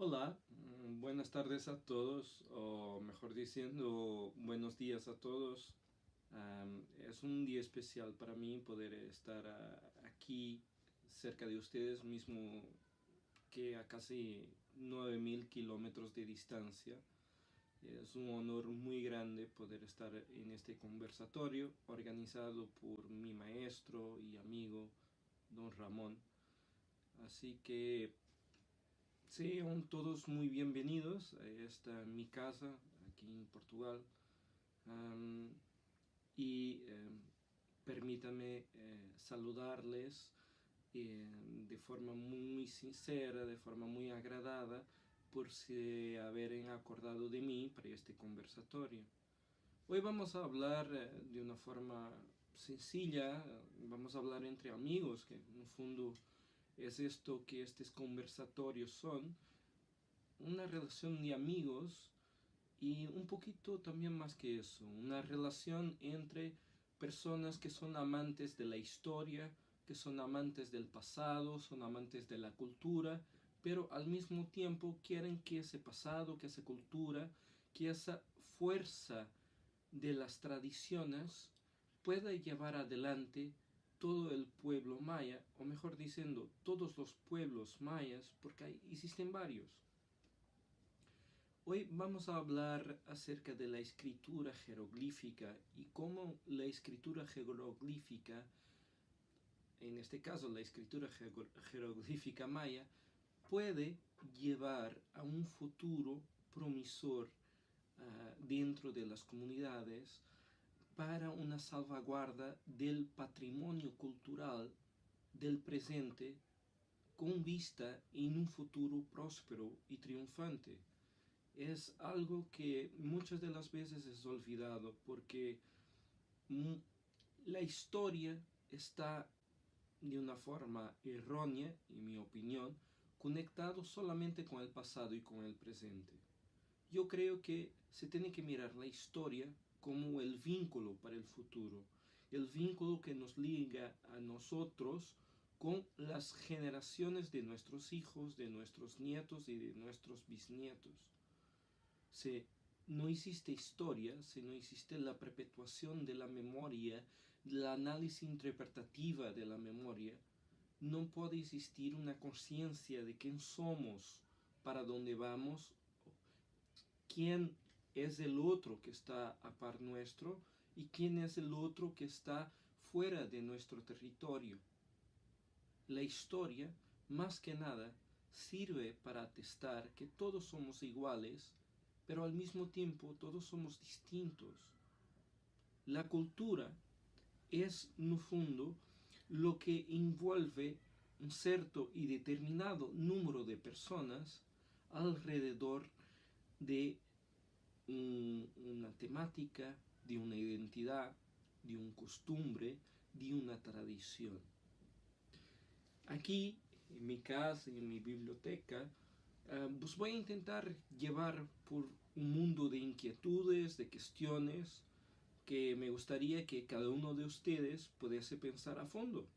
Hola, buenas tardes a todos, o mejor diciendo, buenos días a todos. Es un día especial para mí poder estar aquí cerca de ustedes, mismo que a casi 9.000 kilómetros de distancia. Es un honor muy grande poder estar en este conversatorio organizado por mi maestro y amigo, don Ramón. Así que sean todos muy bienvenidos a esta mi casa aquí en Portugal. Am, y permítanme saludarles de forma muy sincera, de forma muy agradada, por si haberem acordado de mí para este conversatorio. Hoy vamos a hablar de una forma sencilla, vamos a hablar entre amigos, que en el fondo es esto que estos conversatorios son, una relación de amigos y un poquito también más que eso, una relación entre personas que son amantes de la historia, que son amantes del pasado, son amantes de la cultura, pero al mismo tiempo quieren que ese pasado, que esa cultura, que esa fuerza de las tradiciones pueda llevar adelante todo el pueblo maya, o mejor diciendo, todos los pueblos mayas, porque existen varios. Hoy vamos a hablar acerca de la escritura jeroglífica y cómo la escritura jeroglífica, en este caso la escritura jeroglífica maya, puede llevar a un futuro promisor dentro de las comunidades para una salvaguarda del patrimonio cultural del presente con vista en un futuro próspero y triunfante. Es algo que muchas de las veces es olvidado porque la historia está de una forma errónea, en mi opinión, conectado solamente con el pasado y con el presente. Yo creo que se tiene que mirar la historia como el vínculo para el futuro, el vínculo que nos liga a nosotros con las generaciones de nuestros hijos, de nuestros nietos y de nuestros bisnietos. Si no existe historia, si no existe la perpetuación de la memoria, el análisis interpretativa de la memoria, no puede existir una conciencia de quién somos, para dónde vamos, quién es el otro que está a par nuestro y quién es el otro que está fuera de nuestro territorio. La historia, más que nada, sirve para atestar que todos somos iguales, pero al mismo tiempo todos somos distintos. La cultura es, no fundo, lo que envuelve un cierto y determinado número de personas alrededor de una temática, de una identidad, de un costumbre, de una tradición. Aquí, en mi casa y en mi biblioteca, pues voy a intentar llevar por un mundo de inquietudes, de cuestiones, que me gustaría que cada uno de ustedes pudiese pensar a fondo.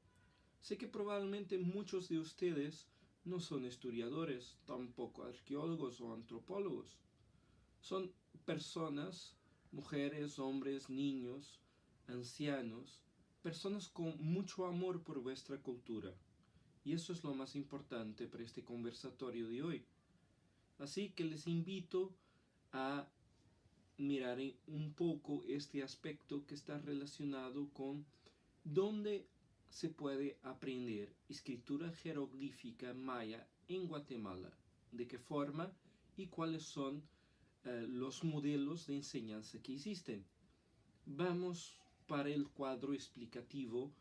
Sé que probablemente muchos de ustedes no son historiadores, tampoco arqueólogos o antropólogos. Son personas, mujeres, hombres, niños, ancianos, personas con mucho amor por vuestra cultura. Y eso es lo más importante para este conversatorio de hoy. Así que les invito a mirar un poco este aspecto que está relacionado con dónde se puede aprender escritura jeroglífica maya en Guatemala, de qué forma y cuáles son los modelos de enseñanza que existen. Vamos para el cuadro explicativo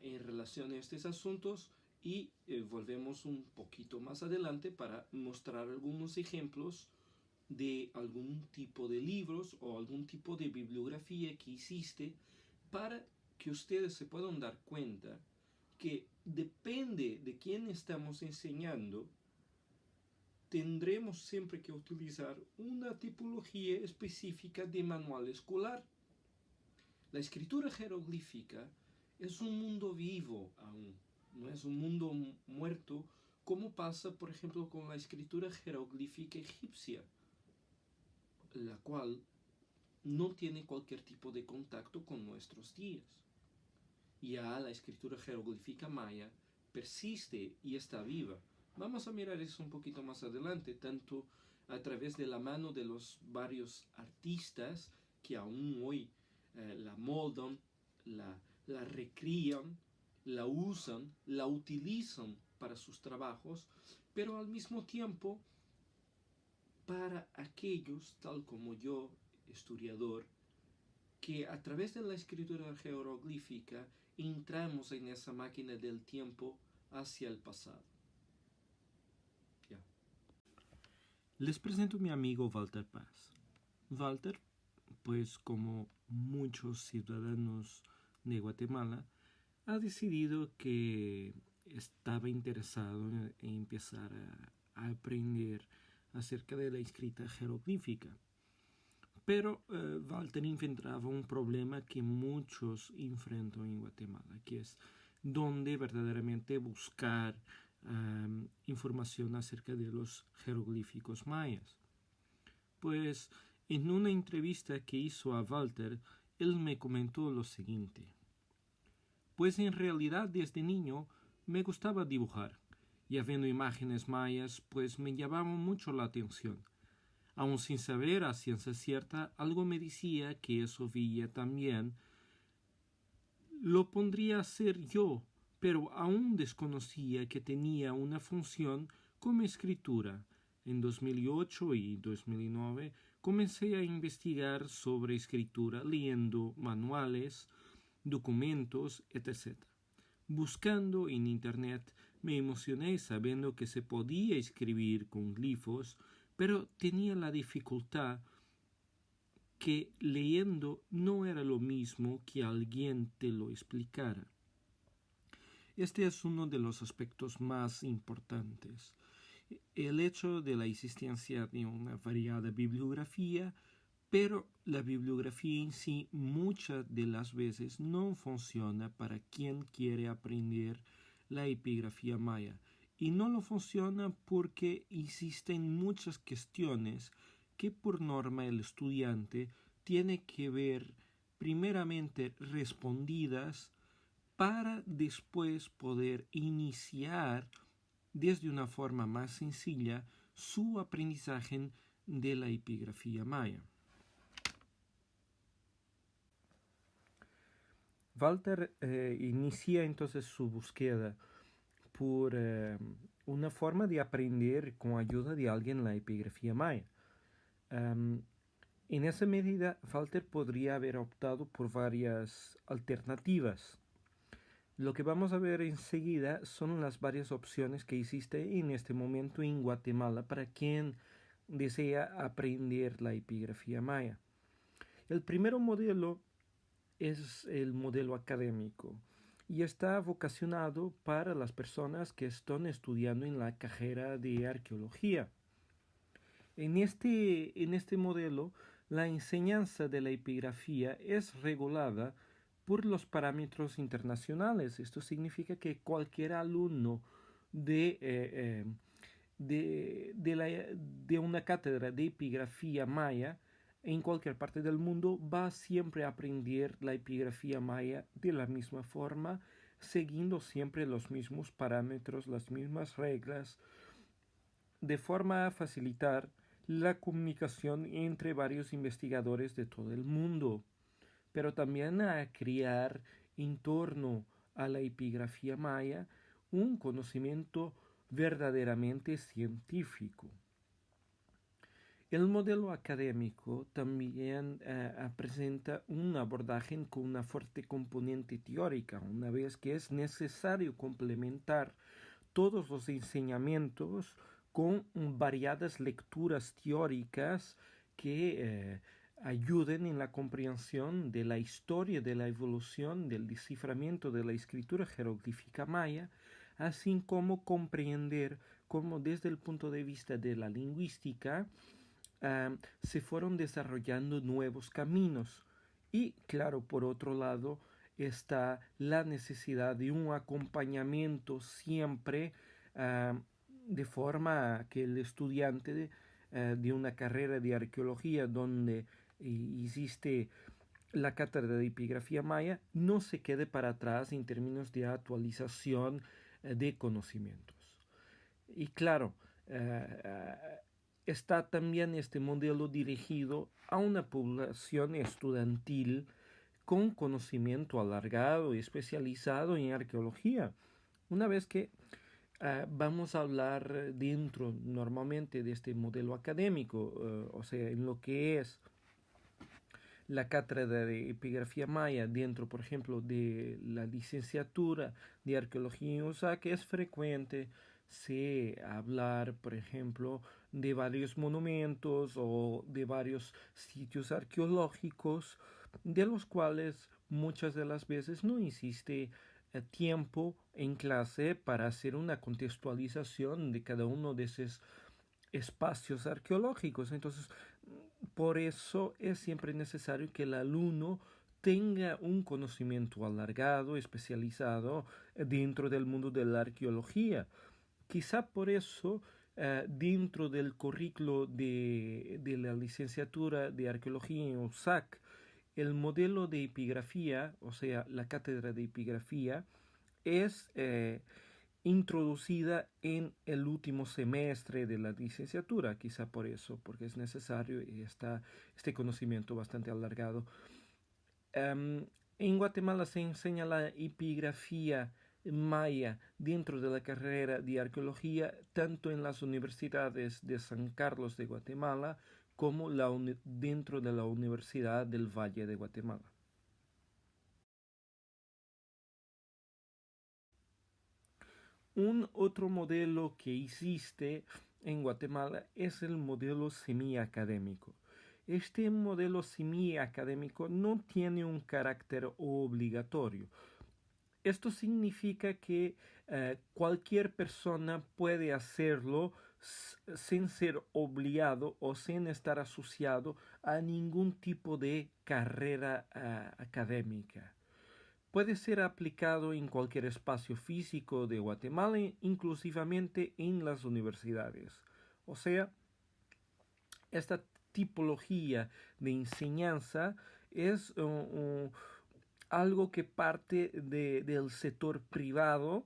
en relación a estos asuntos y volvemos un poquito más adelante para mostrar algunos ejemplos de algún tipo de libros o algún tipo de bibliografía que existe para que ustedes se puedan dar cuenta que depende de quién estamos enseñando, tendremos siempre que utilizar una tipología específica de manual escolar. La escritura jeroglífica es un mundo vivo aún, no es un mundo muerto ¿Cómo pasa, por ejemplo, con la escritura jeroglífica egipcia, la cual no tiene cualquier tipo de contacto con nuestros días? Ya la escritura jeroglífica maya persiste y está viva. Vamos a mirar eso un poquito más adelante, tanto a través de la mano de los varios artistas que aún hoy la moldan, la recrían, la usan, la utilizan para sus trabajos, pero al mismo tiempo para aquellos, tal como yo, historiador, que a través de la escritura jeroglífica entramos en esa máquina del tiempo hacia el pasado. Ya. Les presento a mi amigo Walter Paz. Walter, pues como muchos ciudadanos de Guatemala, ha decidido que estaba interesado en empezar a aprender acerca de la escritura jeroglífica. Pero Walter enfrentaba un problema que muchos enfrentan en Guatemala, que es dónde verdaderamente buscar información acerca de los jeroglíficos mayas. Pues en una entrevista que hizo a Walter, él me comentó lo siguiente. Pues en realidad desde niño me gustaba dibujar, y viendo imágenes mayas pues me llamaban mucho la atención. Aun sin saber a ciencia cierta, algo me decía que eso veía también. Lo pondría a hacer yo, pero aún desconocía que tenía una función como escritura. En 2008 y 2009 comencé a investigar sobre escritura leyendo manuales, documentos, etc. Buscando en internet me emocioné sabiendo que se podía escribir con glifos, pero tenía la dificultad que leyendo no era lo mismo que alguien te lo explicara. Este es uno de los aspectos más importantes. El hecho de la existencia de una variada bibliografía, pero la bibliografía en sí muchas de las veces no funciona para quien quiere aprender la epigrafía maya. Y no lo funciona porque existen muchas cuestiones que por norma el estudiante tiene que ver primeramente respondidas para después poder iniciar desde una forma más sencilla su aprendizaje de la epigrafía maya. Walter inicia entonces su búsqueda por una forma de aprender con ayuda de alguien la epigrafía maya. En esa medida, Walter podría haber optado por varias alternativas. Lo que vamos a ver enseguida son las varias opciones que existen en este momento en Guatemala para quien desea aprender la epigrafía maya. El primer modelo es el modelo académico y está vocacionado para las personas que están estudiando en la carrera de arqueología. En este modelo, la enseñanza de la epigrafía es regulada por los parámetros internacionales. Esto significa que cualquier alumno de una cátedra de epigrafía maya en cualquier parte del mundo va siempre a aprender la epigrafía maya de la misma forma, siguiendo siempre los mismos parámetros, las mismas reglas, de forma a facilitar la comunicación entre varios investigadores de todo el mundo, pero también a crear en torno a la epigrafía maya un conocimiento verdaderamente científico. El modelo académico también presenta un abordaje con una fuerte componente teórica, una vez que es necesario complementar todos los enseñamientos con variadas lecturas teóricas que ayuden en la comprensión de la historia de la evolución del desciframiento de la escritura jeroglífica maya, así como comprender cómo desde el punto de vista de la lingüística se fueron desarrollando nuevos caminos. Y claro, por otro lado, está la necesidad de un acompañamiento siempre de forma que el estudiante de una carrera de arqueología donde existe la cátedra de epigrafía maya no se quede para atrás en términos de actualización de conocimientos. Y claro, está también este modelo dirigido a una población estudiantil con conocimiento alargado y especializado en arqueología. Una vez que vamos a hablar dentro normalmente de este modelo académico, o sea, en lo que es la cátedra de epigrafía maya dentro, por ejemplo, de la licenciatura de arqueología en USAC, es frecuente hablar, por ejemplo, de varios monumentos o de varios sitios arqueológicos, de los cuales muchas de las veces no existe tiempo en clase para hacer una contextualización de cada uno de esos espacios arqueológicos. Entonces, por eso es siempre necesario que el alumno tenga un conocimiento alargado, especializado dentro del mundo de la arqueología. Quizá por eso, dentro del currículo de la licenciatura de arqueología en USAC, el modelo de epigrafía, o sea, la cátedra de epigrafía, es introducida en el último semestre de la licenciatura, quizá por eso, porque es necesario y está este conocimiento bastante alargado. En Guatemala se enseña la epigrafía maya dentro de la carrera de arqueología, tanto en las universidades de San Carlos de Guatemala como dentro de la Universidad del Valle de Guatemala. Un otro modelo que existe en Guatemala es el modelo semiacadémico. Este modelo semiacadémico no tiene un carácter obligatorio. Esto significa que cualquier persona puede hacerlo sin ser obligado o sin estar asociado a ningún tipo de carrera académica. Puede ser aplicado en cualquier espacio físico de Guatemala, inclusivamente en las universidades. O sea, esta tipología de enseñanza es algo que parte del sector privado,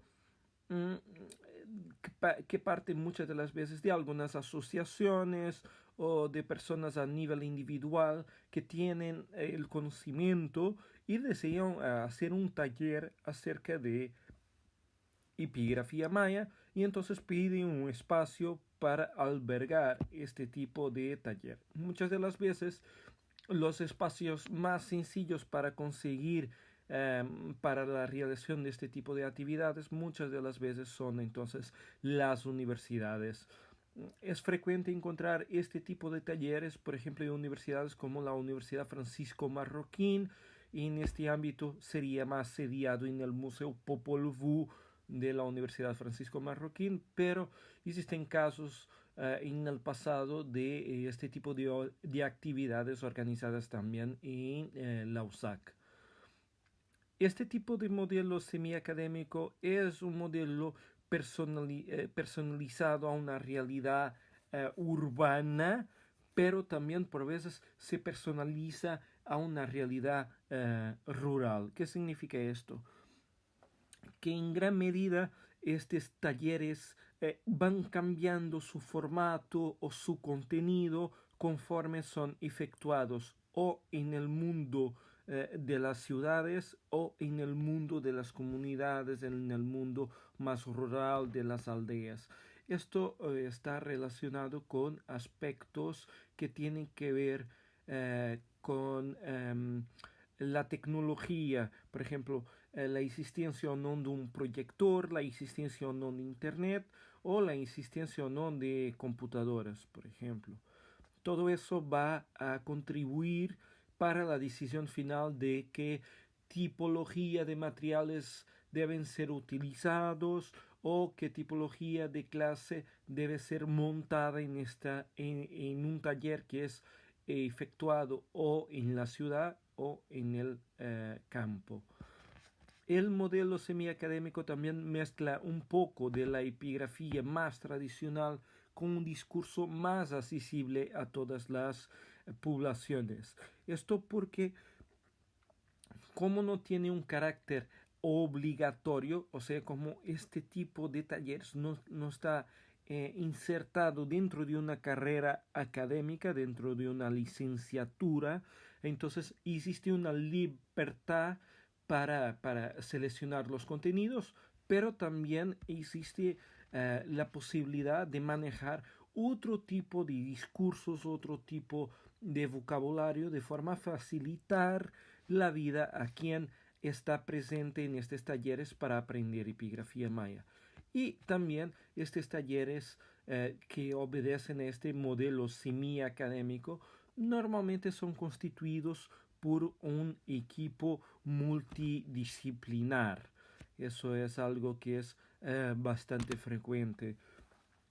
que parte muchas de las veces de algunas asociaciones o de personas a nivel individual que tienen el conocimiento y desean hacer un taller acerca de epigrafía maya y entonces piden un espacio para albergar este tipo de taller. Muchas de las veces los espacios más sencillos para conseguir para la realización de este tipo de actividades muchas de las veces son entonces las universidades. Es frecuente encontrar este tipo de talleres, por ejemplo, en universidades como la Universidad Francisco Marroquín. Y en este ámbito sería más sediado en el Museo Popol Vuh de la Universidad Francisco Marroquín, pero existen casos en el pasado de este tipo de actividades organizadas también en la USAC. Este tipo de modelo semiacadémico es un modelo personalizado a una realidad urbana, pero también por veces se personaliza a una realidad rural. ¿Qué significa esto? Que en gran medida estos talleres van cambiando su formato o su contenido conforme son efectuados o en el mundo de las ciudades o en el mundo de las comunidades, en el mundo más rural de las aldeas. Esto está relacionado con aspectos que tienen que ver con la tecnología, por ejemplo, la existencia o no de un proyector, la existencia o no de internet o la existencia o no de computadoras, por ejemplo. Todo eso va a contribuir para la decisión final de qué tipología de materiales deben ser utilizados o qué tipología de clase debe ser montada en un taller que es efectuado o en la ciudad o en el campo. el modelo semiacadémico también mezcla un poco de la epigrafía más tradicional con un discurso más accesible a todas las poblaciones. Esto porque, como no tiene un carácter obligatorio, o sea, como este tipo de talleres no está insertado dentro de una carrera académica, dentro de una licenciatura, entonces existe una libertad para seleccionar los contenidos, pero también existe la posibilidad de manejar otro tipo de discursos, otro tipo de vocabulario, de forma a facilitar la vida a quien está presente en estos talleres para aprender epigrafía maya. Y también estos talleres que obedecen a este modelo semi-académico normalmente son constituidos por un equipo multidisciplinar. Eso es algo que es bastante frecuente.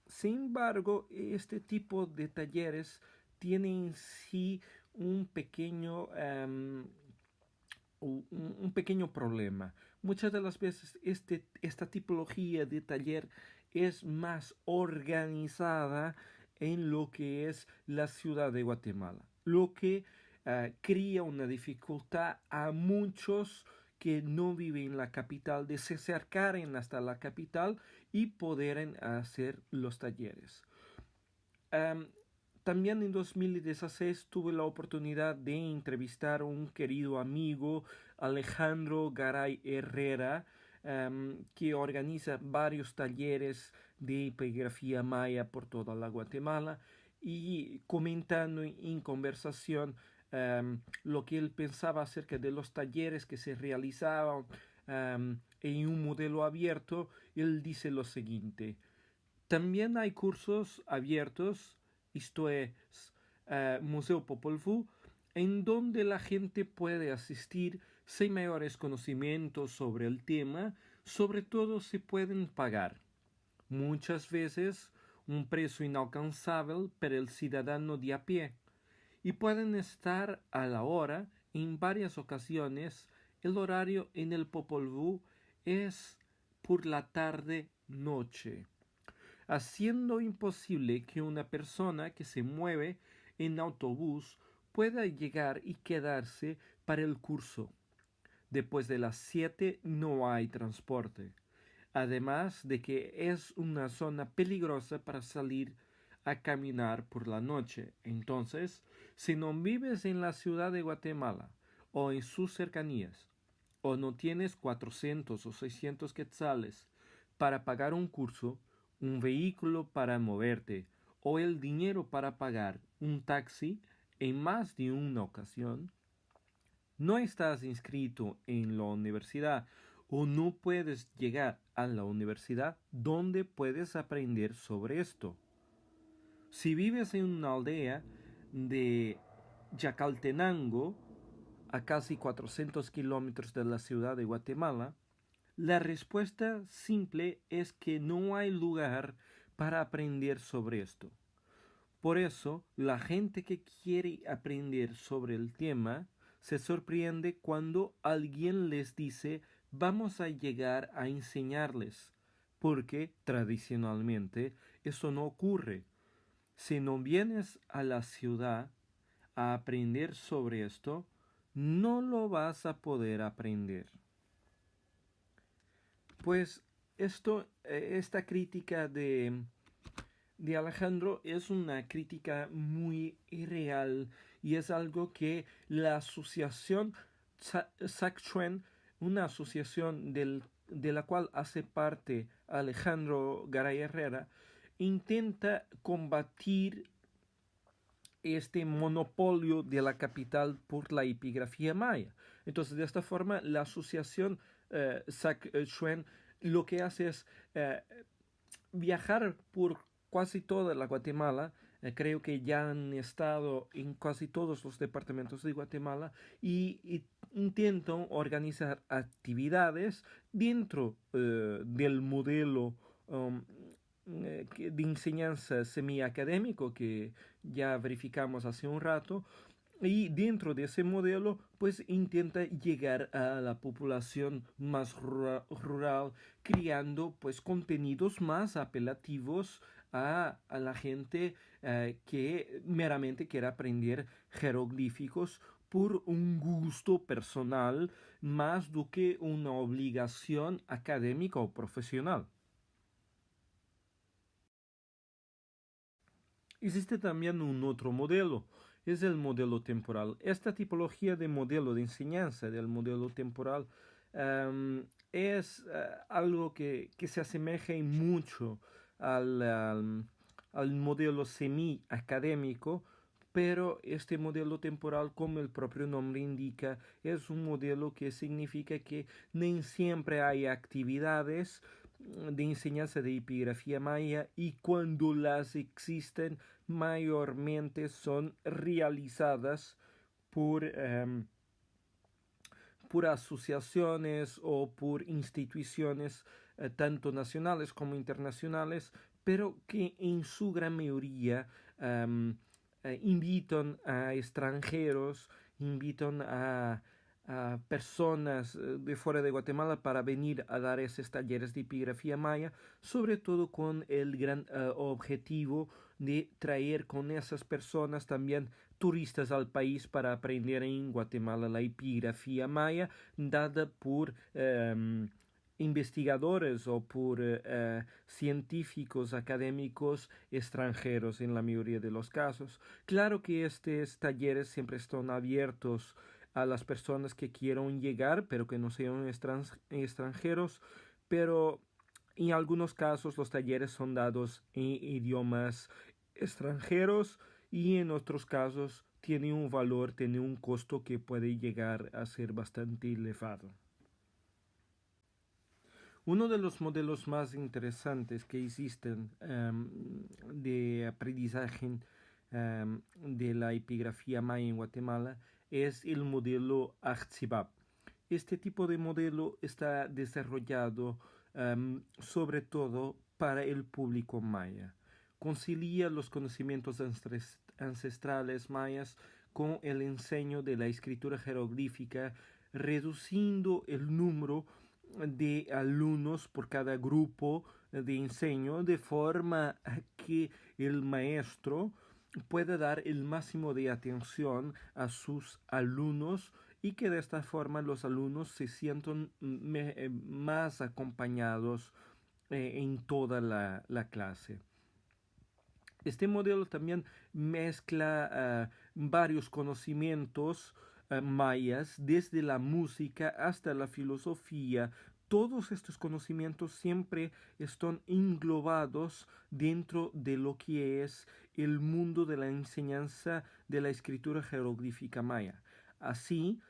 Sin embargo, este tipo de talleres tiene en sí un pequeño un pequeño problema. Muchas de las veces esta tipología de taller es más organizada en lo que es la ciudad de Guatemala, lo que crea una dificultad a muchos que no viven en la capital de se acercaren hasta la capital y poder hacer los talleres. También en 2016 tuve la oportunidad de entrevistar a un querido amigo, Alejandro Garay Herrera, que organiza varios talleres de epigrafía maya por toda la Guatemala, y comentando en conversación lo que él pensaba acerca de los talleres que se realizaban en un modelo abierto. Él dice lo siguiente: también hay cursos abiertos, esto es Museo Popol Vuh, en donde la gente puede asistir sin mayores conocimientos sobre el tema, sobre todo si pueden pagar. Muchas veces un precio inalcanzable para el ciudadano de a pie, y pueden estar a la hora. En varias ocasiones el horario en el Popol Vuh es por la tarde-noche, haciendo imposible que una persona que se mueve en autobús pueda llegar y quedarse para el curso. Después de las 7 no hay transporte, además de que es una zona peligrosa para salir a caminar por la noche. Entonces, si no vives en la ciudad de Guatemala o en sus cercanías, o no tienes 400 o 600 quetzales para pagar un curso, un vehículo para moverte o el dinero para pagar un taxi en más de una ocasión, no estás inscrito en la universidad o no puedes llegar a la universidad donde puedes aprender sobre esto. Si vives en una aldea de Yacaltenango, a casi 400 kilómetros de la ciudad de Guatemala, la respuesta simple es que no hay lugar para aprender sobre esto. Por eso, la gente que quiere aprender sobre el tema se sorprende cuando alguien les dice: vamos a llegar a enseñarles, porque tradicionalmente eso no ocurre. Si no vienes a la ciudad a aprender sobre esto, no lo vas a poder aprender. Pues esta crítica de Alejandro es una crítica muy irreal, y es algo que la asociación SACCHUEN, una asociación de la cual hace parte Alejandro Garay Herrera, intenta combatir este monopolio de la capital por la epigrafía maya. Entonces, de esta forma, la asociación SACCHUEN lo que hace es viajar por casi toda la Guatemala. Creo que ya han estado en casi todos los departamentos de Guatemala, y intentan organizar actividades dentro del modelo de enseñanza semiacadémico que ya verificamos hace un rato, Y dentro de ese modelo, pues intenta llegar a la población más rural, creando pues contenidos más apelativos a la gente que meramente quiere aprender jeroglíficos por un gusto personal más do que una obligación académica o profesional. Existe también un otro modelo, es el modelo temporal. Esta tipología de modelo de enseñanza del modelo temporal es algo que se asemeja mucho al modelo semi-académico, pero este modelo temporal, como el propio nombre indica, es un modelo que significa que no siempre hay actividades de enseñanza de epigrafía maya y cuando las existen mayormente son realizadas por, por asociaciones o por instituciones tanto nacionales como internacionales, pero que en su gran mayoría invitan a extranjeros, invitan a personas de fuera de Guatemala para venir a dar esos talleres de epigrafía maya, sobre todo con el gran objetivo de traer con esas personas también turistas al país para aprender en Guatemala la epigrafía maya dada por investigadores o por científicos académicos extranjeros en la mayoría de los casos. Claro que estos talleres siempre están abiertos a las personas que quieran llegar, pero que no sean extranjeros, pero en algunos casos los talleres son dados en idiomas extranjeros y en otros casos tiene un valor, tiene un costo que puede llegar a ser bastante elevado. Uno de los modelos más interesantes que existen de aprendizaje de la epigrafía maya en Guatemala es el modelo Artsibab. Este tipo de modelo está desarrollado sobre todo para el público maya. Concilia los conocimientos ancestrales mayas con el enseño de la escritura jeroglífica, reduciendo el número de alumnos por cada grupo de enseño, de forma que el maestro pueda dar el máximo de atención a sus alumnos y que de esta forma los alumnos se sientan más acompañados en toda la clase. Este modelo también mezcla varios conocimientos mayas, desde la música hasta la filosofía. Todos estos conocimientos siempre están englobados dentro de lo que es el mundo de la enseñanza de la escritura jeroglífica maya. Así,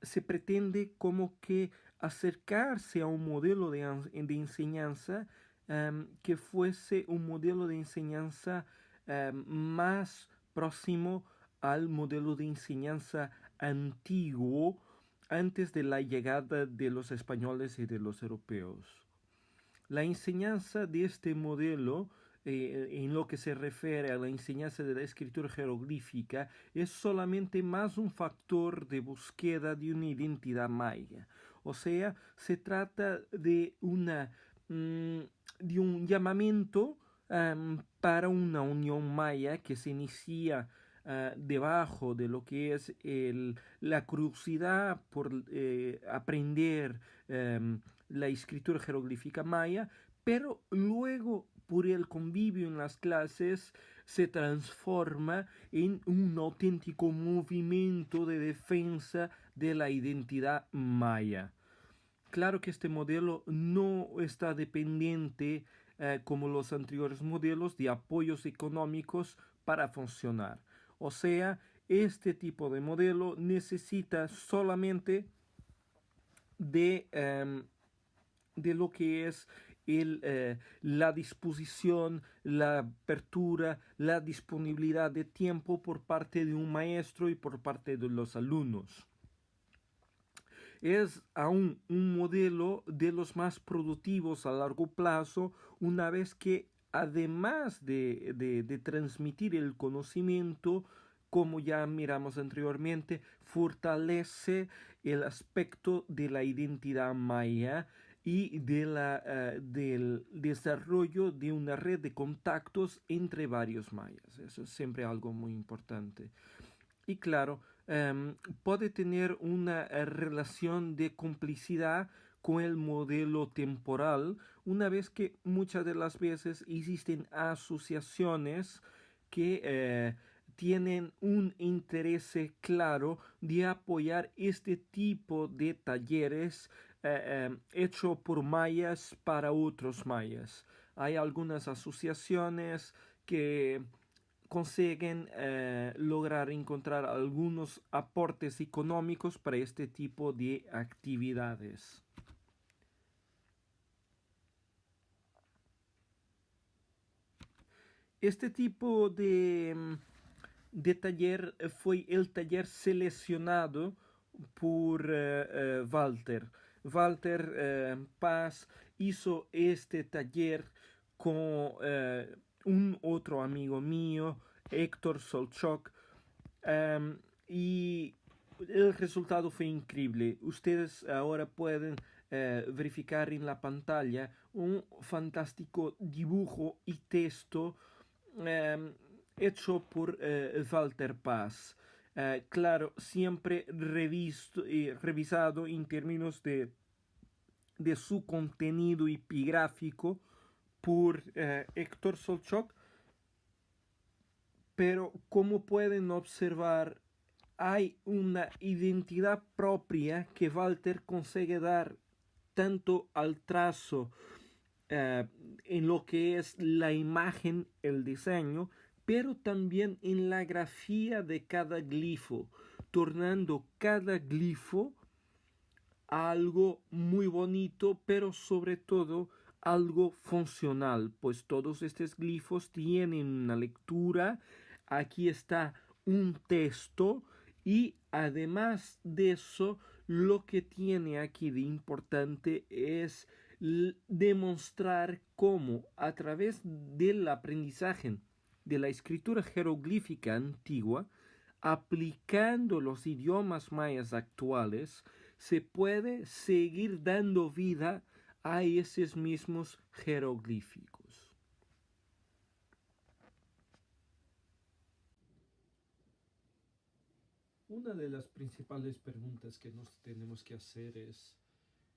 se pretende como que acercarse a un modelo de enseñanza que fuese un modelo de enseñanza más próximo al modelo de enseñanza antiguo antes de la llegada de los españoles y de los europeos. La enseñanza de este modelo, en lo que se refiere a la enseñanza de la escritura jeroglífica, es solamente más un factor de búsqueda de una identidad maya. O sea, se trata de de un llamamiento para una unión maya que se inicia debajo de lo que es la curiosidad por aprender la escritura jeroglífica maya, pero luego por el convivio en las clases se transforma en un auténtico movimiento de defensa de la identidad maya. Claro que este modelo no está dependiente, como los anteriores modelos, de apoyos económicos para funcionar. O sea, este tipo de modelo necesita solamente de lo que es la disposición, la apertura, la disponibilidad de tiempo por parte de un maestro y por parte de los alumnos. Es aún un modelo de los más productivos a largo plazo, una vez que además de transmitir el conocimiento, como ya miramos anteriormente, fortalece el aspecto de la identidad maya y del desarrollo de una red de contactos entre varios mayas. Eso es siempre algo muy importante. Y claro, puede tener una relación de complicidad con el modelo temporal, una vez que muchas de las veces existen asociaciones que tienen un interés claro de apoyar este tipo de talleres hecho por mayas para otros mayas. Hay algunas asociaciones que consiguen lograr encontrar algunos aportes económicos para este tipo de actividades. Este tipo de taller fue el taller seleccionado por Walter. Walter Paz hizo este taller con un otro amigo mío, Héctor Solchok, y el resultado fue increíble. Ustedes ahora pueden verificar en la pantalla un fantástico dibujo y texto hecho por Walter Paz. Claro, siempre revisado en términos de su contenido epigráfico por Héctor Solchok, pero como pueden observar, hay una identidad propia que Walter consigue dar tanto al trazo en lo que es la imagen, el diseño, pero también en la grafía de cada glifo, tornando cada glifo algo muy bonito, pero sobre todo algo funcional, pues todos estos glifos tienen una lectura, aquí está un texto y además de eso, lo que tiene aquí de importante es demostrar cómo a través del aprendizaje de la escritura jeroglífica antigua, aplicando los idiomas mayas actuales, se puede seguir dando vida a esos mismos jeroglíficos. Una de las principales preguntas que nos tenemos que hacer es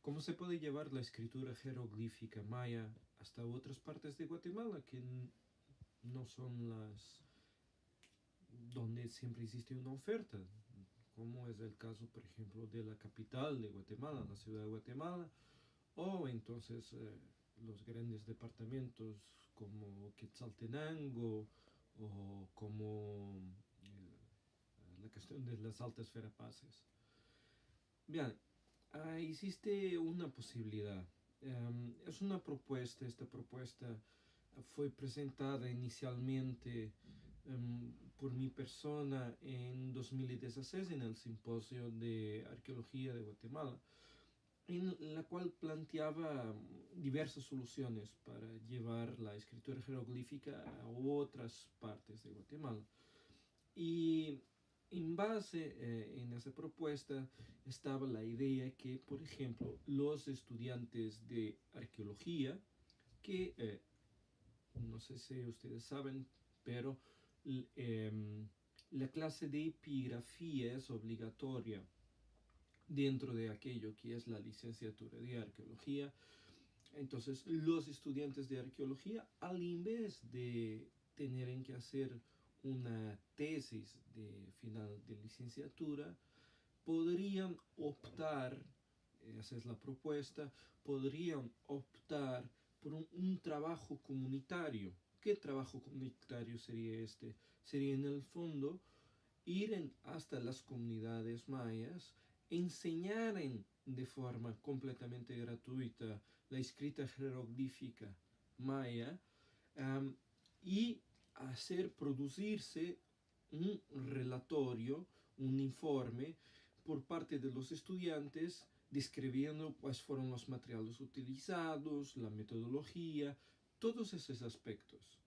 ¿cómo se puede llevar la escritura jeroglífica maya hasta otras partes de Guatemala que no son las donde siempre existe una oferta? Como es el caso, por ejemplo, de la capital de Guatemala, la ciudad de Guatemala, o entonces los grandes departamentos como Quetzaltenango o como la cuestión de las altas Verapaces. Bien, existe una posibilidad. Es una propuesta, esta propuesta fue presentada inicialmente por mi persona en 2016 en el Simposio de Arqueología de Guatemala, en la cual planteaba diversas soluciones para llevar la escritura jeroglífica a otras partes de Guatemala. Y en base en esa propuesta estaba la idea que, por ejemplo, los estudiantes de arqueología, que no sé si ustedes saben, pero la clase de epigrafía es obligatoria dentro de aquello que es la licenciatura de arqueología. Entonces, los estudiantes de arqueología, al invés de tener que hacer una tesis de final de licenciatura, podrían optar, esa es la propuesta, podrían optar por un trabajo comunitario. ¿Qué trabajo comunitario sería este? Sería en el fondo ir hasta las comunidades mayas, enseñaren de forma completamente gratuita la escrita jeroglífica maya y hacer producirse un relatorio, un informe por parte de los estudiantes describiendo cuáles fueron los materiales utilizados, la metodología, todos esos aspectos.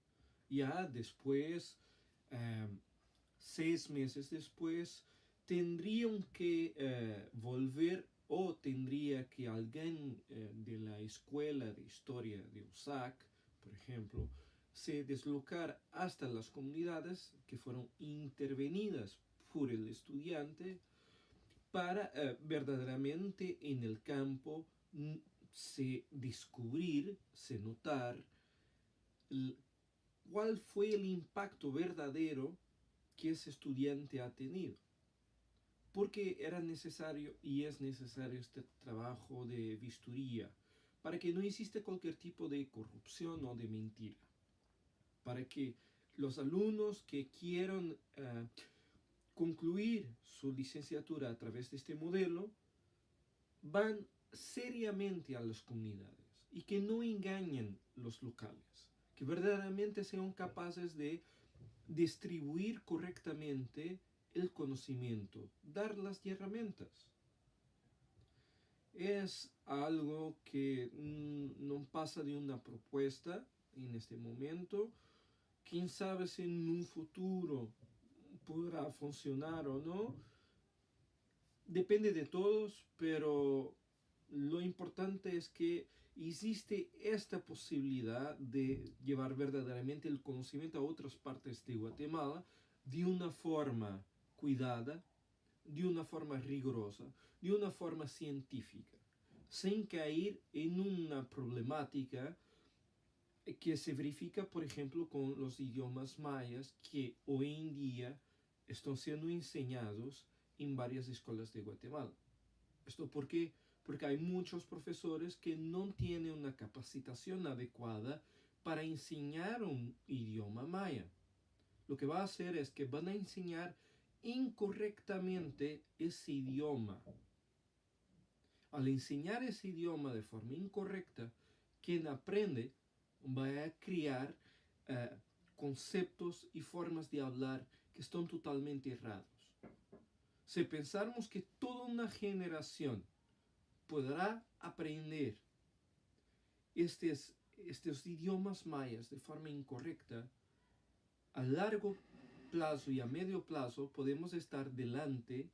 Ya después 6 meses después tendrían que volver o tendría que alguien de la escuela de historia de USAC, por ejemplo, se deslocar hasta las comunidades que fueron intervenidas por el estudiante para verdaderamente en el campo se descubrir, se notar cuál fue el impacto verdadero que ese estudiante ha tenido. Porque era necesario y es necesario este trabajo de vistoría para que no exista cualquier tipo de corrupción o de mentira. Para que los alumnos que quieran concluir su licenciatura a través de este modelo van seriamente a las comunidades y que no engañen los locales, que verdaderamente sean capaces de distribuir correctamente el conocimiento, dar las herramientas. Es algo que no pasa de una propuesta en este momento. Quién sabe si en un futuro podrá funcionar o no. Depende de todos, pero lo importante es que existe esta posibilidad de llevar verdaderamente el conocimiento a otras partes de Guatemala de una forma cuidada, de una forma rigurosa, de una forma científica, sin caer en una problemática que se verifica, por ejemplo, con los idiomas mayas que hoy en día están siendo enseñados en varias escuelas de Guatemala. ¿Esto por qué? Porque hay muchos profesores que no tienen una capacitación adecuada para enseñar un idioma maya. Lo que va a hacer es que van a enseñar incorrectamente ese idioma. Al enseñar ese idioma de forma incorrecta, quien aprende va a crear conceptos y formas de hablar que están totalmente errados. Si pensamos que toda una generación podrá aprender estos idiomas mayas de forma incorrecta, a largo plazo y a medio plazo podemos estar delante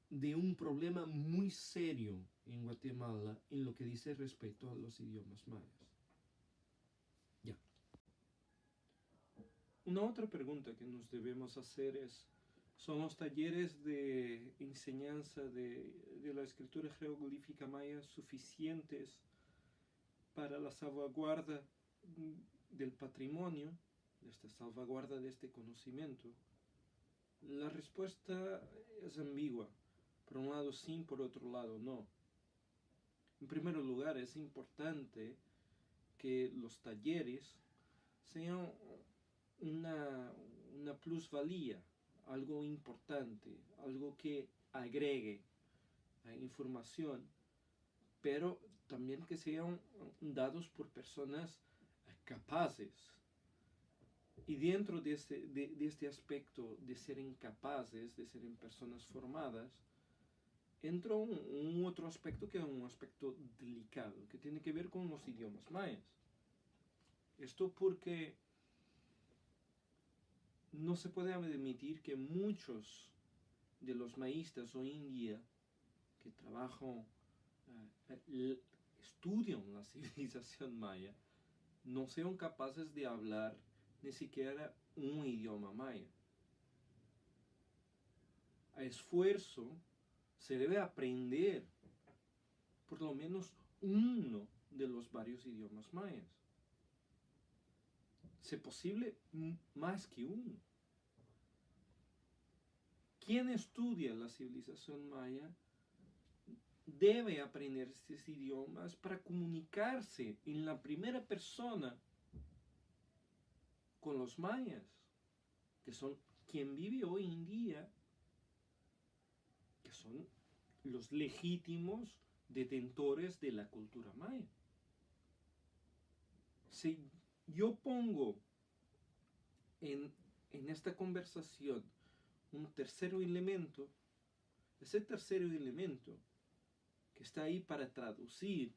de un problema muy serio en Guatemala en lo que dice respecto a los idiomas mayas. Ya. Una otra pregunta que nos debemos hacer es, ¿son los talleres de enseñanza de la escritura jeroglífica maya suficientes para la salvaguarda del patrimonio, de esta salvaguarda de este conocimiento? La respuesta es ambigua. Por un lado sí, por otro lado no. En primer lugar, es importante que los talleres sean una plusvalía, algo importante, algo que agregue información, pero también que sean dados por personas capaces. Y dentro de este aspecto de ser incapaces, de ser personas formadas, entra un otro aspecto que es un aspecto delicado, que tiene que ver con los idiomas mayas. Esto porque no se puede admitir que muchos de los maístas hoy en día que trabajan, estudian la civilización maya, no sean capaces de hablar ni siquiera un idioma maya. A esfuerzo se debe aprender por lo menos uno de los varios idiomas mayas. Si posible, más que uno. Quien estudia la civilización maya debe aprender estos idiomas para comunicarse en la primera persona con los mayas, que son quien vive hoy en día, que son los legítimos detentores de la cultura maya. Si yo pongo en esta conversación un tercer elemento, ese tercer elemento que está ahí para traducir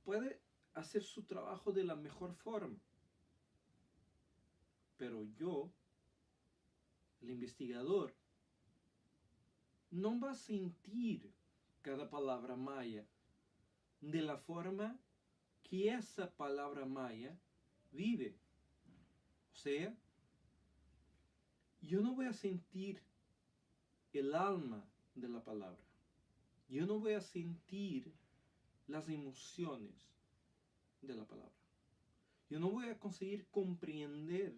puede hacer su trabajo de la mejor forma, pero yo el investigador no va a sentir cada palabra maya de la forma que esa palabra maya vive. O sea, yo no voy a sentir el alma de la palabra. Yo no voy a sentir las emociones de la palabra. Yo no voy a conseguir comprender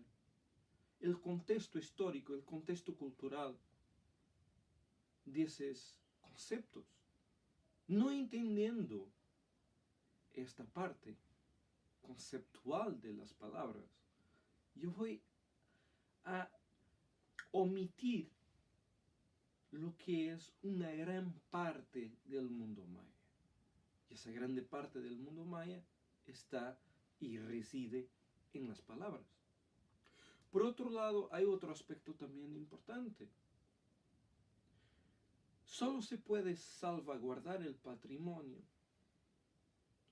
el contexto histórico, el contexto cultural de esos conceptos. No entendiendo esta parte conceptual de las palabras, yo voy a omitir lo que es una gran parte del mundo maya. Y esa grande parte del mundo maya está y reside en las palabras. Por otro lado, hay otro aspecto también importante. Solo se puede salvaguardar el patrimonio,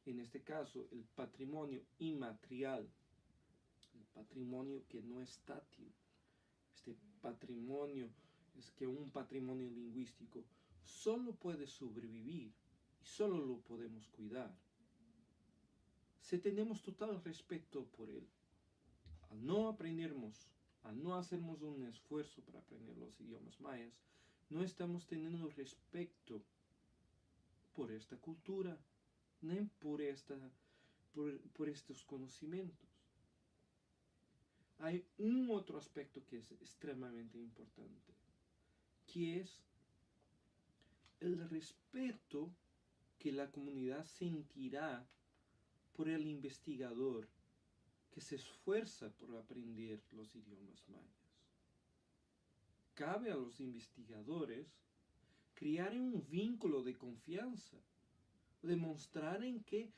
en este caso el patrimonio inmaterial, el patrimonio que no es táctil. Este patrimonio es que un patrimonio lingüístico solo puede sobrevivir y solo lo podemos cuidar si tenemos total respeto por él. Al no aprendernos, al no hacernos un esfuerzo para aprender los idiomas mayas, no estamos teniendo respeto por esta cultura, ni por estos conocimientos. Hay un otro aspecto que es extremadamente importante, que es el respeto que la comunidad sentirá por el investigador que se esfuerza por aprender los idiomas mayas. Cabe a los investigadores crear un vínculo de confianza, demostrar en que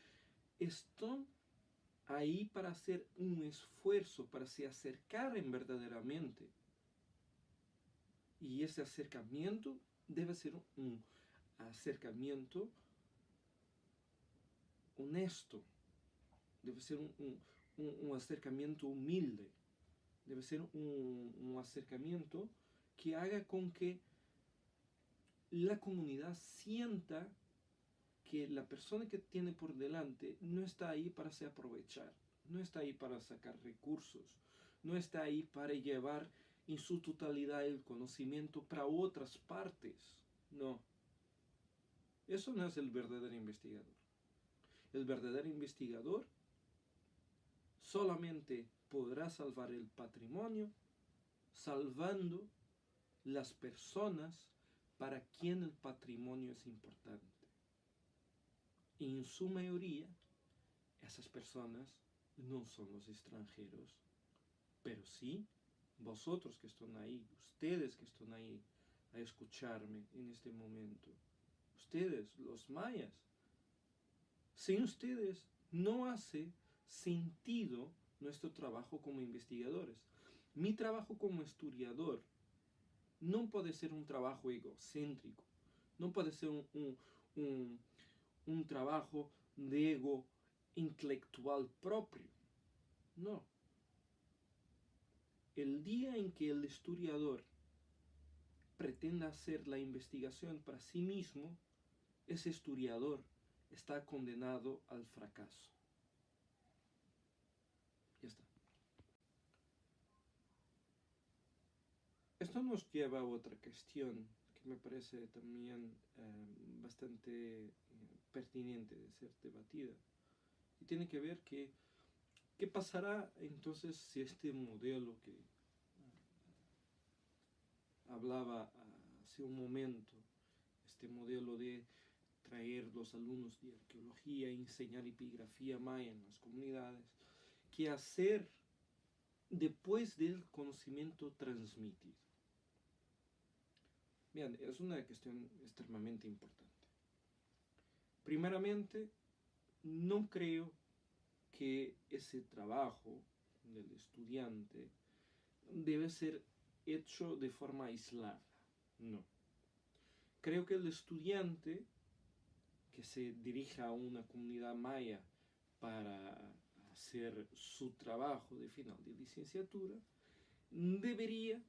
están ahí para hacer un esfuerzo, para se acercar verdaderamente. Y ese acercamiento debe ser un acercamiento honesto, debe ser un acercamiento humilde, debe ser un acercamiento que haga con que la comunidad sienta que la persona que tiene por delante no está ahí para se aprovechar, no está ahí para sacar recursos, no está ahí para llevar en su totalidad el conocimiento para otras partes. No. Eso no es el verdadero investigador. El verdadero investigador solamente podrá salvar el patrimonio salvando las personas para quien el patrimonio es importante. Y en su mayoría, esas personas no son los extranjeros, pero sí vosotros que están ahí, ustedes que están ahí a escucharme en este momento, ustedes, los mayas. Sin ustedes no hace sentido nuestro trabajo como investigadores. Mi trabajo como historiador no puede ser un trabajo egocéntrico, no puede ser un trabajo de ego intelectual propio. No. El día en que el historiador pretenda hacer la investigación para sí mismo, ese historiador está condenado al fracaso. Ya está. Esto nos lleva a otra cuestión que me parece también bastante pertinente de ser debatida. Y tiene que ver qué pasará entonces si este modelo que hablaba hace un momento, este modelo de traer los alumnos de arqueología e enseñar epigrafía maya en las comunidades, qué hacer después del conocimiento transmitido. Bien, es una cuestión extremadamente importante. Primeramente, no creo que ese trabajo del estudiante debe ser hecho de forma aislada. No. Creo que el estudiante que se dirija a una comunidad maya para hacer su trabajo de final de licenciatura debería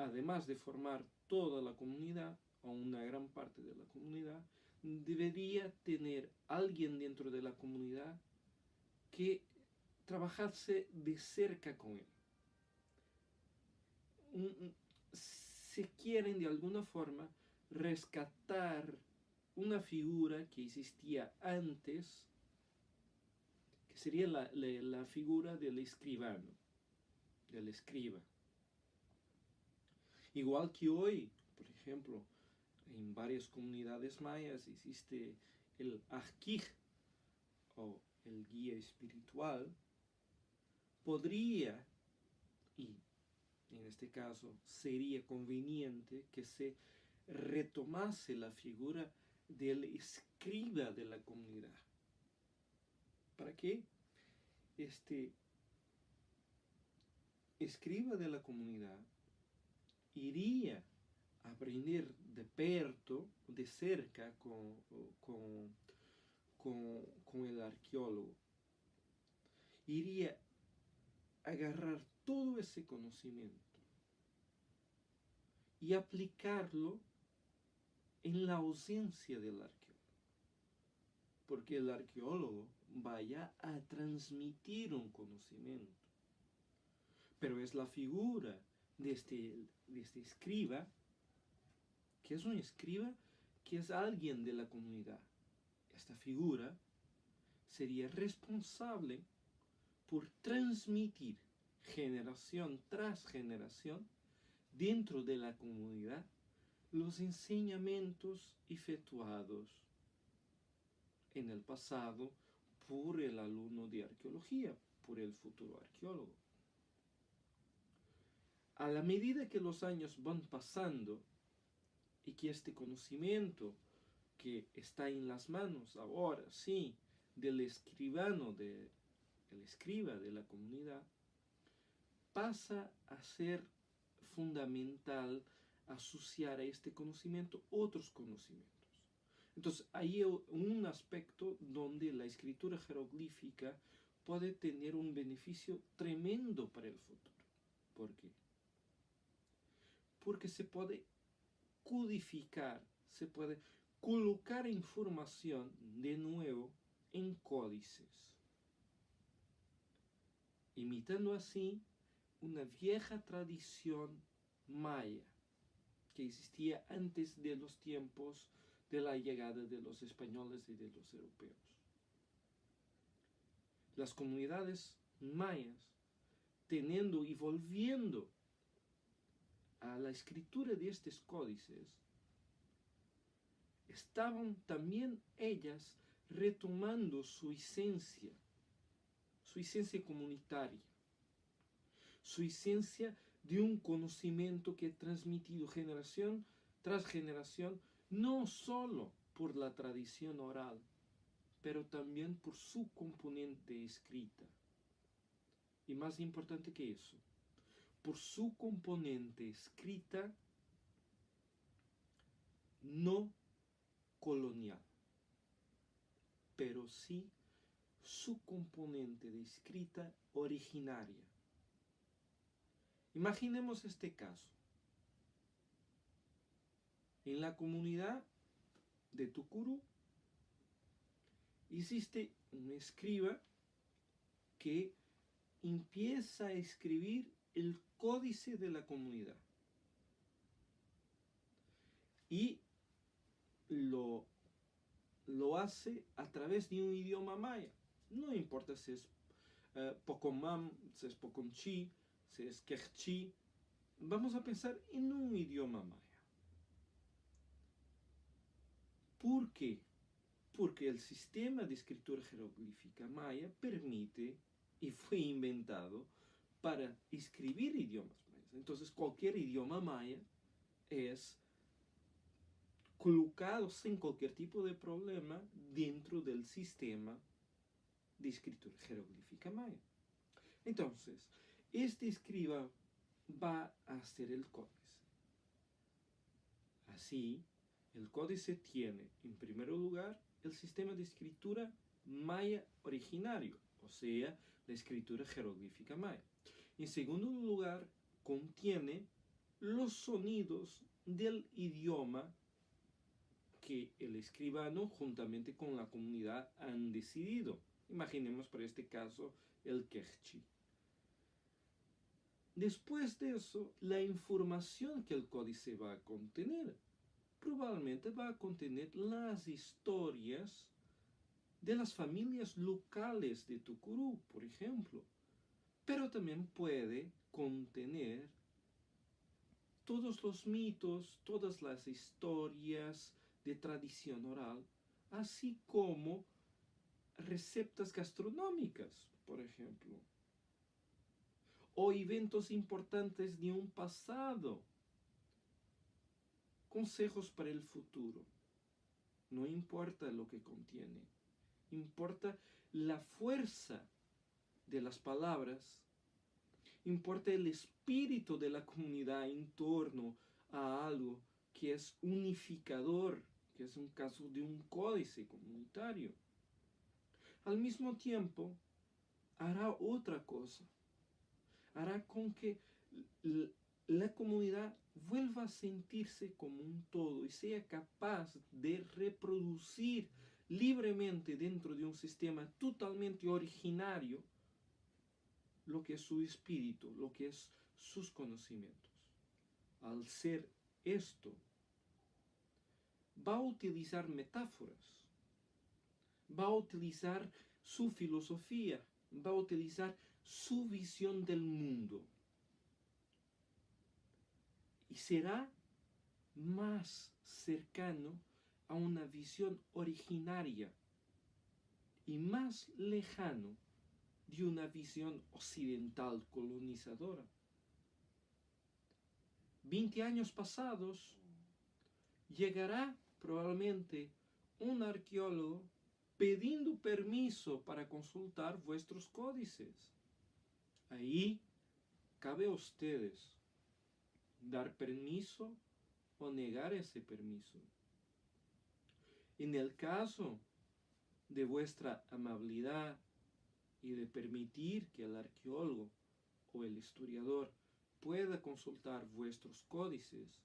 además de formar toda la comunidad, o una gran parte de la comunidad, debería tener alguien dentro de la comunidad que trabajase de cerca con él. Se quieren de alguna forma rescatar una figura que existía antes, que sería la figura del escribano, del escriba. Igual que hoy, por ejemplo, en varias comunidades mayas existe el ajquij, o el guía espiritual, podría, y en este caso sería conveniente, que se retomase la figura del escriba de la comunidad. ¿Para qué? Este escriba de la comunidad iría a aprender de perto, de cerca, con el arqueólogo. Iría a agarrar todo ese conocimiento y aplicarlo en la ausencia del arqueólogo. Porque el arqueólogo vaya a transmitir un conocimiento. Pero es la figura de este escriba, que es un escriba, que es alguien de la comunidad. Esta figura sería responsable por transmitir generación tras generación dentro de la comunidad los enseñamientos efectuados en el pasado por el alumno de arqueología, por el futuro arqueólogo. A la medida que los años van pasando y que este conocimiento que está en las manos ahora, sí, del escribano, el escriba de la comunidad, pasa a ser fundamental asociar a este conocimiento otros conocimientos. Entonces, hay un aspecto donde la escritura jeroglífica puede tener un beneficio tremendo para el futuro. ¿Por qué? Porque se puede codificar, se puede colocar información de nuevo en códices, imitando así una vieja tradición maya que existía antes de los tiempos de la llegada de los españoles y de los europeos. Las comunidades mayas, teniendo y volviendo a la escritura de estos códices, estaban también ellas retomando su esencia comunitaria, su esencia de un conocimiento que es transmitido generación tras generación, no solo por la tradición oral, pero también por su componente escrita. Y más importante que eso, por su componente escrita no colonial, pero sí su componente de escrita originaria. Imaginemos este caso. En la comunidad de Tucurú existe un escriba que empieza a escribir el códice de la comunidad y lo hace a través de un idioma maya. No importa si es Pocomam, si es Poconchi, si es Quechí. Vamos a pensar en un idioma maya. ¿Por qué? Porque el sistema de escritura jeroglífica maya permite y fue inventado para escribir idiomas mayas. Entonces cualquier idioma maya es colocado sin cualquier tipo de problema dentro del sistema de escritura jeroglífica maya. Entonces, este escriba va a hacer el códice. Así, el códice tiene, en primer lugar, el sistema de escritura maya originario, o sea, la escritura jeroglífica maya. En segundo lugar, contiene los sonidos del idioma que el escribano juntamente con la comunidad han decidido. Imaginemos para este caso el quechua. Después de eso, la información que el códice va a contener probablemente va a contener las historias de las familias locales de Tucurú, por ejemplo. Pero también puede contener todos los mitos, todas las historias de tradición oral, así como recetas gastronómicas, por ejemplo, o eventos importantes de un pasado, consejos para el futuro. No importa lo que contiene, importa la fuerza de las palabras, importa el espíritu de la comunidad en torno a algo que es unificador, que es un caso de un códice comunitario. Al mismo tiempo, hará otra cosa. Hará con que la comunidad vuelva a sentirse como un todo y sea capaz de reproducir libremente dentro de un sistema totalmente originario lo que es su espíritu, lo que es sus conocimientos. Al ser esto, va a utilizar metáforas, va a utilizar su filosofía, va a utilizar su visión del mundo. Y será más cercano a una visión originaria y más lejano de una visión occidental colonizadora. 20 años pasados, llegará probablemente un arqueólogo pidiendo permiso para consultar vuestros códices. Ahí cabe a ustedes dar permiso o negar ese permiso. En el caso de vuestra amabilidad y de permitir que el arqueólogo o el historiador pueda consultar vuestros códices,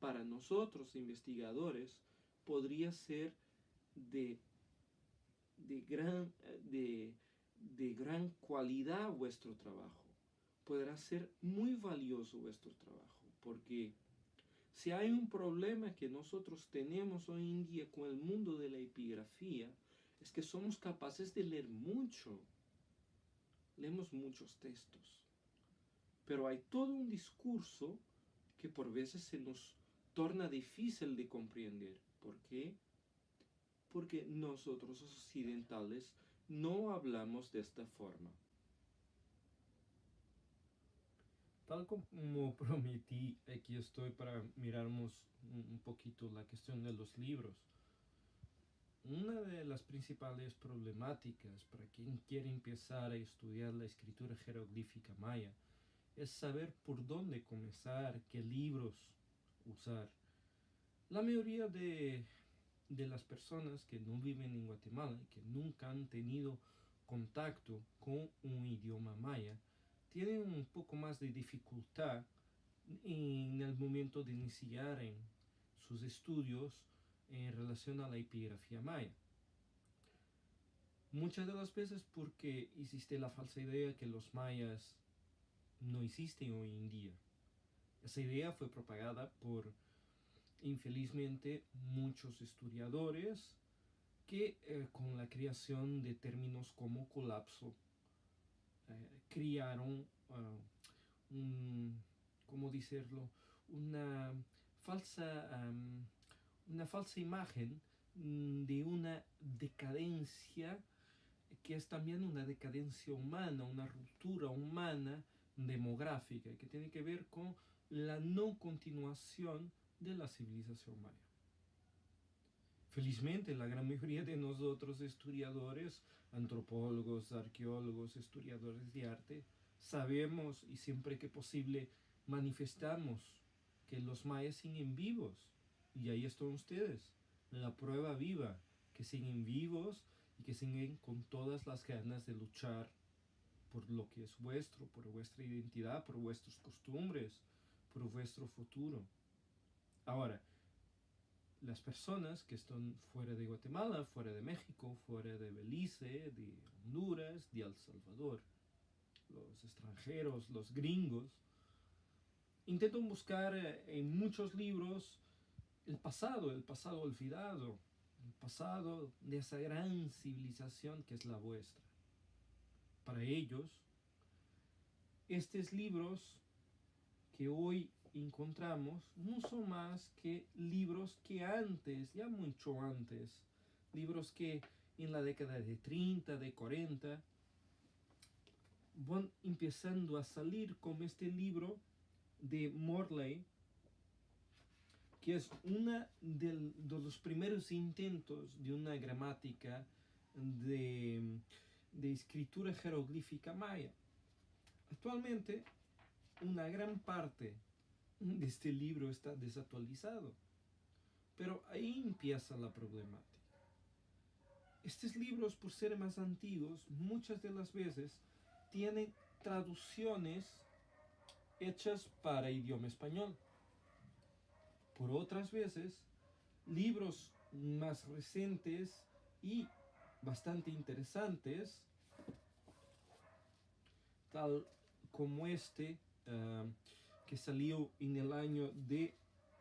para nosotros investigadores podría ser de gran cualidad vuestro trabajo. Podrá ser muy valioso vuestro trabajo, porque si hay un problema que nosotros tenemos hoy en día con el mundo de la epigrafía, es que somos capaces de leer mucho. Leemos muchos textos. Pero hay todo un discurso que por veces se nos torna difícil de comprender. ¿Por qué? Porque nosotros los occidentales no hablamos de esta forma. Tal como prometí, aquí estoy para mirarnos un poquito la cuestión de los libros. Una de las principales problemáticas para quien quiere empezar a estudiar la escritura jeroglífica maya es saber por dónde comenzar, qué libros usar. La mayoría de las personas que no viven en Guatemala y que nunca han tenido contacto con un idioma maya tienen un poco más de dificultad en el momento de iniciar en sus estudios en relación a la epigrafía maya. Muchas de las veces porque existe la falsa idea que los mayas no existen hoy en día. Esa idea fue propagada por, infelizmente, muchos historiadores que con la creación de términos como colapso crearon ¿cómo decirlo? Una falsa, una falsa imagen de una decadencia que es también una decadencia humana, una ruptura humana demográfica que tiene que ver con la no continuación de la civilización maya. Felizmente, la gran mayoría de nosotros historiadores, antropólogos, arqueólogos, historiadores de arte, sabemos y siempre que posible manifestamos que los mayas siguen vivos. Y ahí están ustedes, la prueba viva, que siguen vivos y que siguen con todas las ganas de luchar por lo que es vuestro, por vuestra identidad, por vuestras costumbres, por vuestro futuro. Ahora, las personas que están fuera de Guatemala, fuera de México, fuera de Belice, de Honduras, de El Salvador, los extranjeros, los gringos, intentan buscar en muchos libros el pasado olvidado, el pasado de esa gran civilización que es la vuestra. Para ellos, estos libros que hoy encontramos no son más que libros que antes, ya mucho antes, libros que en la década de 30, de 40, van empezando a salir como este libro de Morley, que es uno de los primeros intentos de una gramática de escritura jeroglífica maya. Actualmente, una gran parte de este libro está desactualizado, pero ahí empieza la problemática. Estos libros, por ser más antiguos, muchas de las veces tienen traducciones hechas para idioma español. Por otras veces, libros más recientes y bastante interesantes, tal como este, que salió en el año de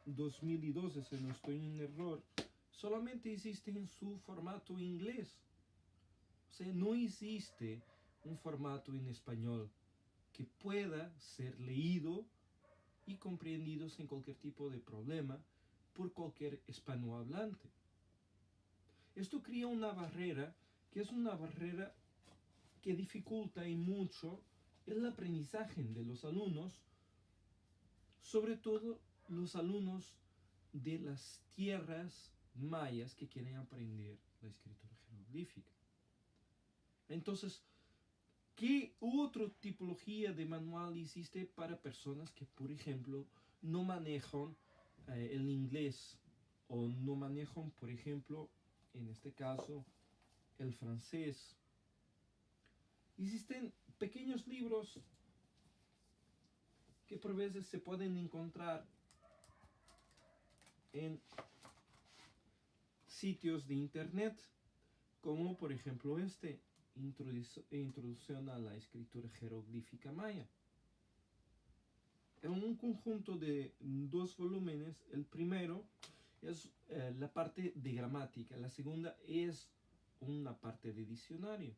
2012, si no estoy en error, solamente existe en su formato inglés. O sea, no existe un formato en español que pueda ser leído y comprendido sin cualquier tipo de problema por cualquier hispanohablante. Esto crea una barrera que es una barrera que dificulta y mucho el aprendizaje de los alumnos, sobre todo los alumnos de las tierras mayas que quieren aprender la escritura jeroglífica. Entonces, ¿qué otra tipología de manual existe para personas que, por ejemplo, no manejan el inglés o no manejan, por ejemplo, en este caso, el francés? Existen pequeños libros que por veces se pueden encontrar en sitios de internet, como por ejemplo este, Introducción a la escritura jeroglífica maya. En un conjunto de 2 volúmenes, el primero es la parte de gramática, la segunda es una parte de diccionario.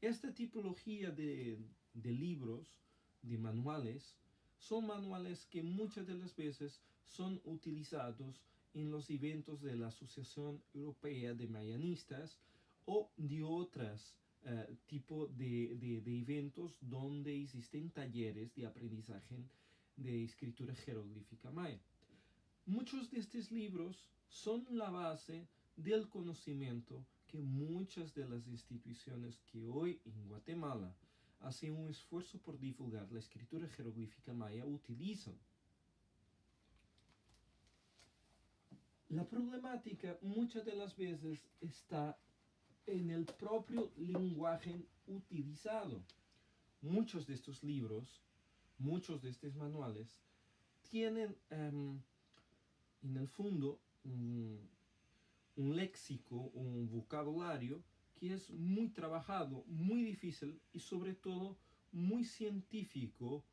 Esta tipología de libros, de manuales, son manuales que muchas de las veces son utilizados en los eventos de la Asociación Europea de Mayanistas o de otros tipos de eventos donde existen talleres de aprendizaje de escritura jeroglífica maya. Muchos de estos libros son la base del conocimiento que muchas de las instituciones que hoy en Guatemala hacen un esfuerzo por divulgar la escritura jeroglífica maya utilizan. La problemática muchas de las veces está en el propio lenguaje utilizado. Muchos de estos libros, muchos de estos manuales, tienen en el fondo un léxico, un vocabulario que es muy trabajado, muy difícil y sobre todo muy científico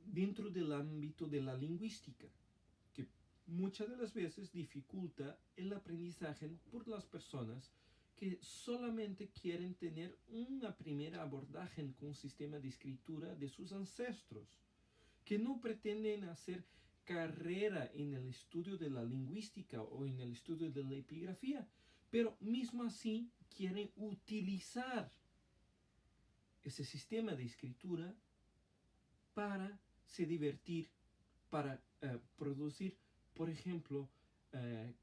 dentro del ámbito de la lingüística, que muchas de las veces dificulta el aprendizaje por las personas que solamente quieren tener una primera abordaje con un sistema de escritura de sus ancestros, que no pretenden hacer carrera en el estudio de la lingüística o en el estudio de la epigrafía, pero mismo así quieren utilizar ese sistema de escritura para se divertir, para producir, por ejemplo,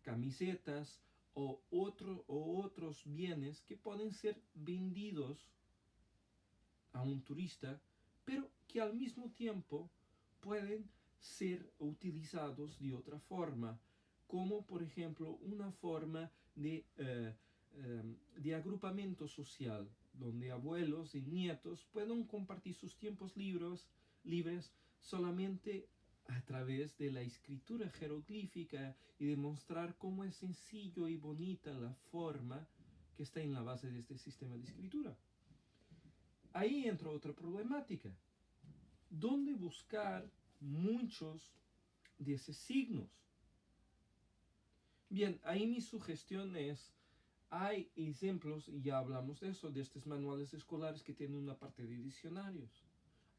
camisetas o otros bienes que pueden ser vendidos a un turista, pero que al mismo tiempo pueden ser utilizados de otra forma, como por ejemplo una forma de agrupamiento social, donde abuelos y nietos puedan compartir sus tiempos libres solamente a través de la escritura jeroglífica y demostrar cómo es sencillo y bonita la forma que está en la base de este sistema de escritura. Ahí entra otra problemática. ¿Dónde buscar muchos de esos signos? Bien, ahí mi sugestión es, hay ejemplos, y ya hablamos de eso, de estos manuales escolares que tienen una parte de diccionarios.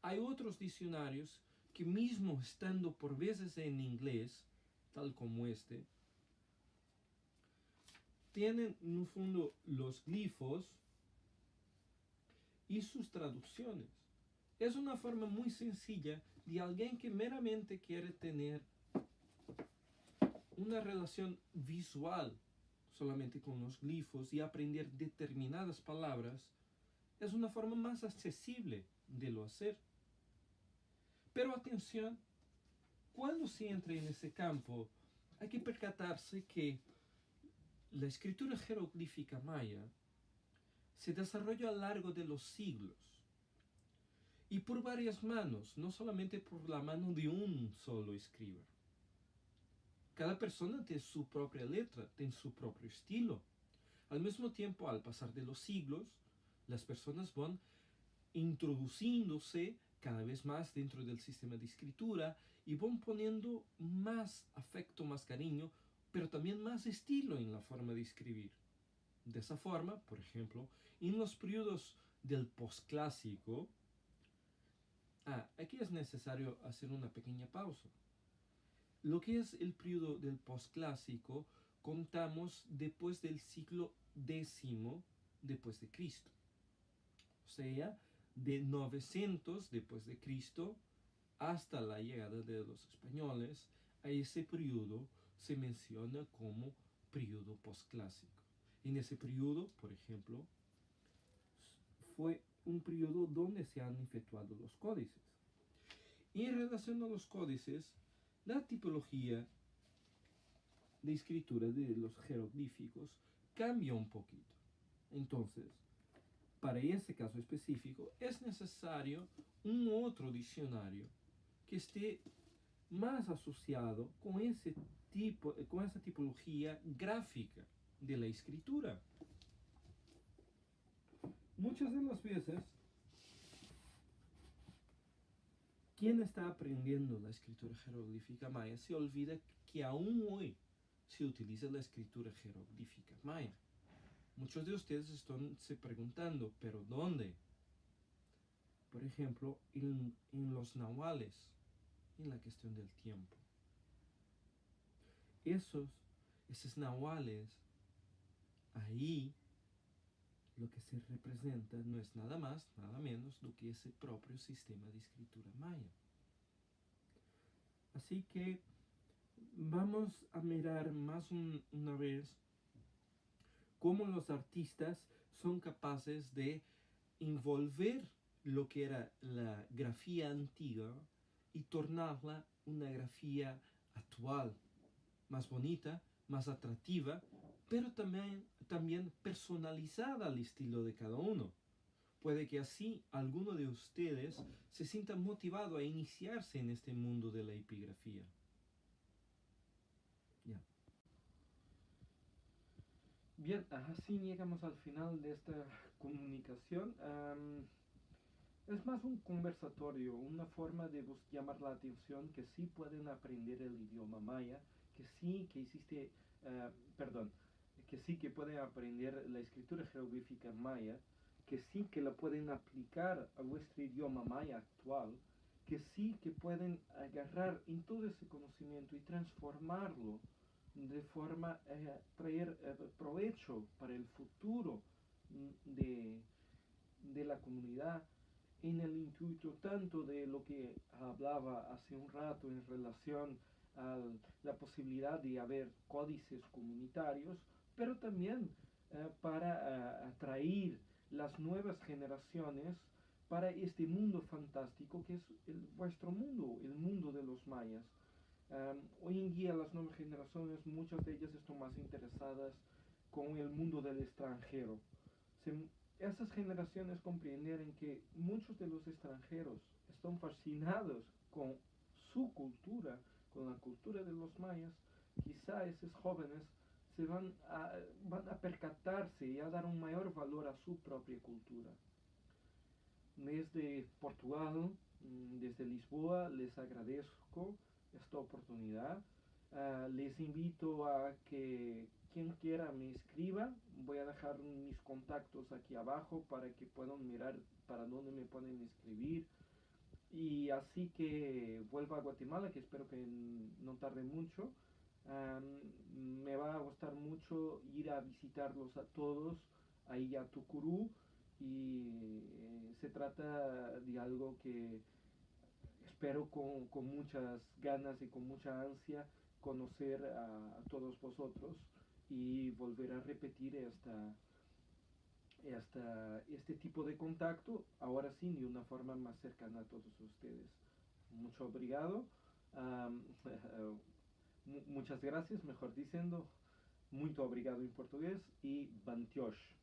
Hay otros diccionarios que mismo estando por veces en inglés, tal como este, tienen en un fondo los glifos y sus traducciones. Es una forma muy sencilla de alguien que meramente quiere tener una relación visual solamente con los glifos y aprender determinadas palabras. Es una forma más accesible de lo hacer. Pero atención, cuando se entra en ese campo, hay que percatarse que la escritura jeroglífica maya se desarrolló a lo largo de los siglos y por varias manos, no solamente por la mano de un solo escriba. Cada persona tiene su propia letra, tiene su propio estilo. Al mismo tiempo, al pasar de los siglos, las personas van introduciéndose cada vez más dentro del sistema de escritura y van poniendo más afecto, más cariño, pero también más estilo en la forma de escribir. De esa forma, por ejemplo, en los periodos del posclásico, aquí es necesario hacer una pequeña pausa. Lo que es el periodo del posclásico, contamos después del siglo X después de Cristo. O sea, de 900 después de Cristo hasta la llegada de los españoles, a ese periodo se menciona como periodo posclásico. En ese periodo, por ejemplo, fue un periodo donde se han efectuado los códices. Y en relación a los códices, la tipología de escritura de los jeroglíficos cambia un poquito. Entonces, para ese caso específico, es necesario un otro diccionario que esté más asociado con esa tipología gráfica de la escritura. Muchas de las veces, quien está aprendiendo la escritura jeroglífica maya se olvida que aún hoy se utiliza la escritura jeroglífica maya. Muchos de ustedes están se preguntando, ¿pero dónde? Por ejemplo, en los nahuales, en la cuestión del tiempo. Esos nahuales, ahí lo que se representa no es nada más, nada menos do que ese propio sistema de escritura maya. Así que vamos a mirar más una vez cómo los artistas son capaces de envolver lo que era la grafía antigua y tornarla una grafía actual, más bonita, más atractiva, pero también personalizada al estilo de cada uno. Puede que así alguno de ustedes se sienta motivado a iniciarse en este mundo de la epigrafía. Ya. Bien, así llegamos al final de esta comunicación. Es más un conversatorio, una forma de llamar la atención que sí pueden aprender el idioma maya, que sí que existe, que sí que pueden aprender la escritura jeroglífica maya, que sí que la pueden aplicar a vuestro idioma maya actual, que sí que pueden agarrar en todo ese conocimiento y transformarlo de forma a traer provecho para el futuro de la comunidad, en el intuito tanto de lo que hablaba hace un rato en relación a la posibilidad de haber códices comunitarios, pero también para atraer las nuevas generaciones para este mundo fantástico que es vuestro mundo, el mundo de los mayas. Hoy en día las nuevas generaciones, muchas de ellas están más interesadas con el mundo del extranjero. Esas generaciones comprenden que muchos de los extranjeros están fascinados con su cultura, con la cultura de los mayas, quizá esos jóvenes van a percatarse y a dar un mayor valor a su propia cultura. Desde Portugal, desde Lisboa, les agradezco esta oportunidad. Les invito a que quien quiera me escriba. Voy a dejar mis contactos aquí abajo para que puedan mirar para dónde me pueden escribir. Y así que vuelva a Guatemala, que espero que no tarde mucho. Me va a gustar mucho ir a visitarlos a todos ahí a Tucurú y se trata de algo que espero con muchas ganas y con mucha ansia conocer a todos vosotros y volver a repetir este tipo de contacto, ahora sí, de una forma más cercana a todos ustedes. Mucho obrigado. Um, muchas gracias, mejor diciendo, muito obrigado em português e Bantioche.